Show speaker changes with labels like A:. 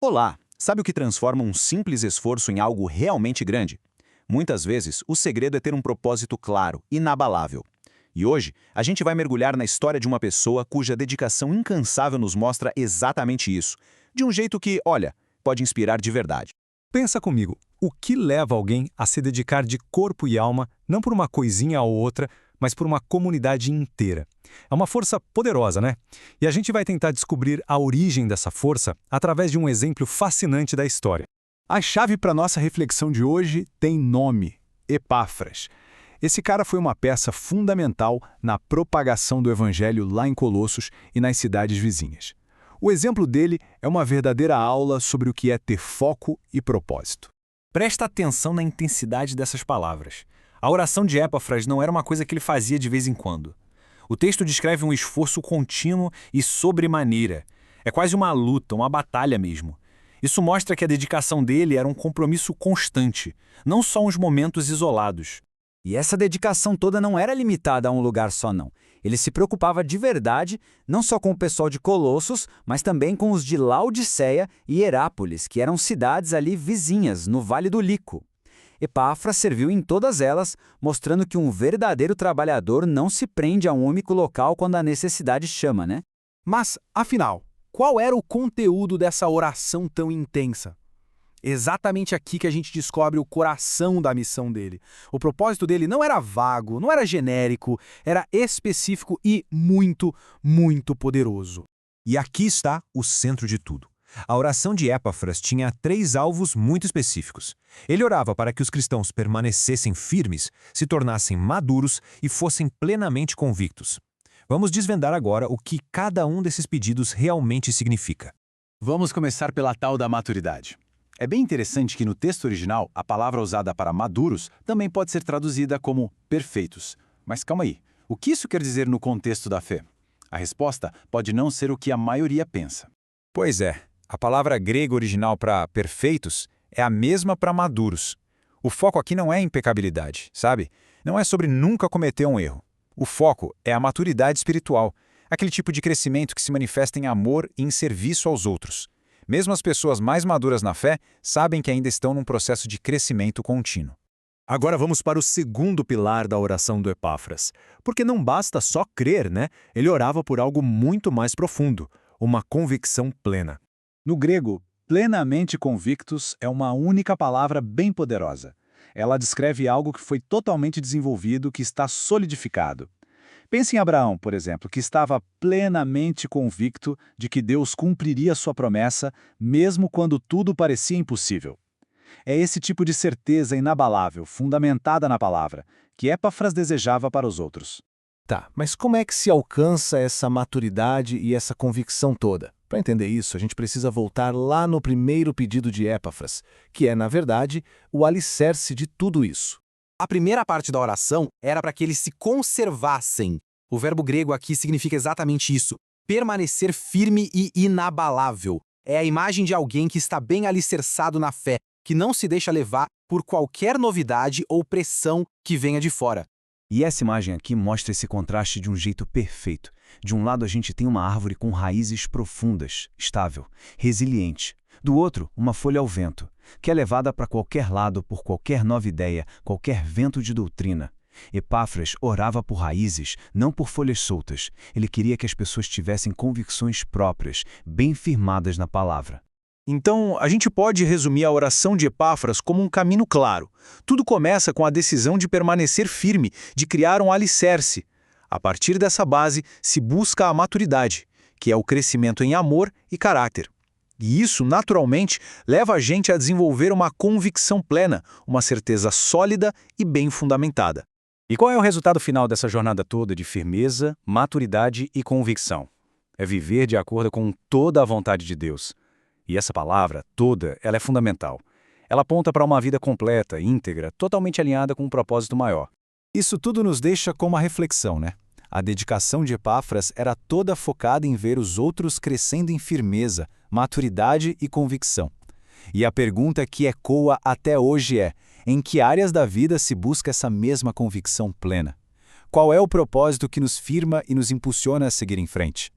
A: Olá! Sabe o que transforma um simples esforço em algo realmente grande? Muitas vezes, o segredo é ter um propósito claro, inabalável. E hoje, a gente vai mergulhar na história de uma pessoa cuja dedicação incansável nos mostra exatamente isso, de um jeito que, olha, pode inspirar de verdade.
B: Pensa comigo, o que leva alguém a se dedicar de corpo e alma, não por uma coisinha ou outra, mas por uma comunidade inteira? É uma força poderosa, né? E a gente vai tentar descobrir a origem dessa força através de um exemplo fascinante da história.
C: A chave para nossa reflexão de hoje tem nome: Epáfras. Esse cara foi uma peça fundamental na propagação do evangelho lá em Colossos e nas cidades vizinhas. O exemplo dele é uma verdadeira aula sobre o que é ter foco e propósito.
D: Presta atenção na intensidade dessas palavras. A oração de Epáfras não era uma coisa que ele fazia de vez em quando. O texto descreve um esforço contínuo e sobremaneira. É quase uma luta, uma batalha mesmo. Isso mostra que a dedicação dele era um compromisso constante, não só uns momentos isolados.
E: E essa dedicação toda não era limitada a um lugar só, não. Ele se preocupava de verdade, não só com o pessoal de Colossos, mas também com os de Laodiceia e Herápolis, que eram cidades ali vizinhas, no Vale do Lico. Epáfras serviu em todas elas, mostrando que um verdadeiro trabalhador não se prende a um único local quando a necessidade chama, né?
F: Mas, afinal, qual era o conteúdo dessa oração tão intensa? Exatamente aqui que a gente descobre o coração da missão dele. O propósito dele não era vago, não era genérico, era específico e muito, muito poderoso.
G: E aqui está o centro de tudo. A oração de Epáfras tinha 3 alvos muito específicos. Ele orava para que os cristãos permanecessem firmes, se tornassem maduros e fossem plenamente convictos. Vamos desvendar agora o que cada um desses pedidos realmente significa.
C: Vamos começar pela tal da maturidade. É bem interessante que no texto original, a palavra usada para maduros também pode ser traduzida como perfeitos. Mas calma aí, o que isso quer dizer no contexto da fé? A resposta pode não ser o que a maioria pensa.
G: Pois é, a palavra grega original para perfeitos é a mesma para maduros. O foco aqui não é impecabilidade, sabe? Não é sobre nunca cometer um erro. O foco é a maturidade espiritual, aquele tipo de crescimento que se manifesta em amor e em serviço aos outros. Mesmo as pessoas mais maduras na fé sabem que ainda estão num processo de crescimento contínuo.
B: Agora vamos para o segundo pilar da oração do Epáfras. Porque não basta só crer, né? Ele orava por algo muito mais profundo, uma convicção plena.
C: No grego, plenamente convictos é uma única palavra bem poderosa. Ela descreve algo que foi totalmente desenvolvido, que está solidificado. Pense em Abraão, por exemplo, que estava plenamente convicto de que Deus cumpriria sua promessa, mesmo quando tudo parecia impossível. É esse tipo de certeza inabalável, fundamentada na palavra, que Epáfras desejava para os outros.
H: Tá, mas como é que se alcança essa maturidade e essa convicção toda? Para entender isso, a gente precisa voltar lá no primeiro pedido de Epáfras, que é, na verdade, o alicerce de tudo isso.
F: A primeira parte da oração era para que eles se conservassem. O verbo grego aqui significa exatamente isso: permanecer firme e inabalável. É a imagem de alguém que está bem alicerçado na fé, que não se deixa levar por qualquer novidade ou pressão que venha de fora.
A: E essa imagem aqui mostra esse contraste de um jeito perfeito. De um lado a gente tem uma árvore com raízes profundas, estável, resiliente. Do outro, uma folha ao vento, que é levada para qualquer lado por qualquer nova ideia, qualquer vento de doutrina. Epáfras orava por raízes, não por folhas soltas. Ele queria que as pessoas tivessem convicções próprias, bem firmadas na palavra.
G: Então, a gente pode resumir a oração de Epáfras como um caminho claro. Tudo começa com a decisão de permanecer firme, de criar um alicerce. A partir dessa base, se busca a maturidade, que é o crescimento em amor e caráter. E isso, naturalmente, leva a gente a desenvolver uma convicção plena, uma certeza sólida e bem fundamentada.
B: E qual é o resultado final dessa jornada toda de firmeza, maturidade e convicção? É viver de acordo com toda a vontade de Deus. E essa palavra, toda, ela é fundamental. Ela aponta para uma vida completa, íntegra, totalmente alinhada com um propósito maior.
H: Isso tudo nos deixa com uma reflexão, né? A dedicação de Epáfras era toda focada em ver os outros crescendo em firmeza, maturidade e convicção. E a pergunta que ecoa até hoje é: em que áreas da vida se busca essa mesma convicção plena? Qual é o propósito que nos firma e nos impulsiona a seguir em frente?